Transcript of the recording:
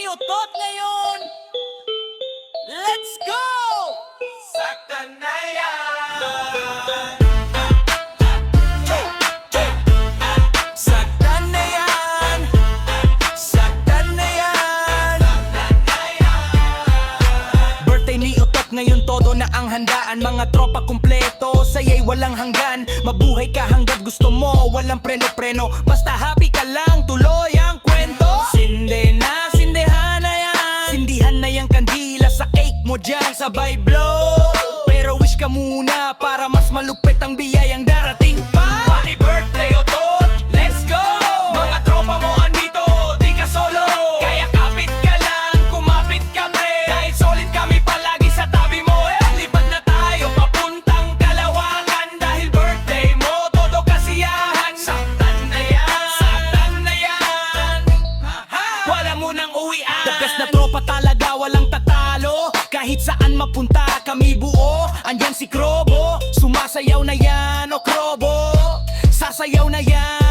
utot ngayon. Let's go! Saktan na yan. Saktan na yan. Saktan na yan. Birthday ni Utot ngayon, todo na ang handaan. Mga tropa kumpleto, saya'y walang hanggan. Mabuhay ka hanggat gusto mo, walang preno-preno. Basta happy ka lang, tuloy ang kwento. Sinde na, sindehan na yan. Sindihan na yung kandila sa cake mo dyan, sabay blow. Pero wish ka muna para mas malupit ang biyayang darating pa. Happy birthday Utot, let's go! Mga tropa mo andito, di ka solo. Kaya kapit ka lang, kumapit ka pre. Dahil solid kami palagi sa tabi mo. Lipad na tayo papuntang Kalawakan. Dahil birthday mo, todo kasiyahan. Saktan na yan, saktan na yan. Wala mo nang uwian. The best na tropa talaga, walang tatalo. Kahit saan mapunta kami buo. Andyan si Krobo, sumasayaw na yan o Krobo. Sasayaw na yan.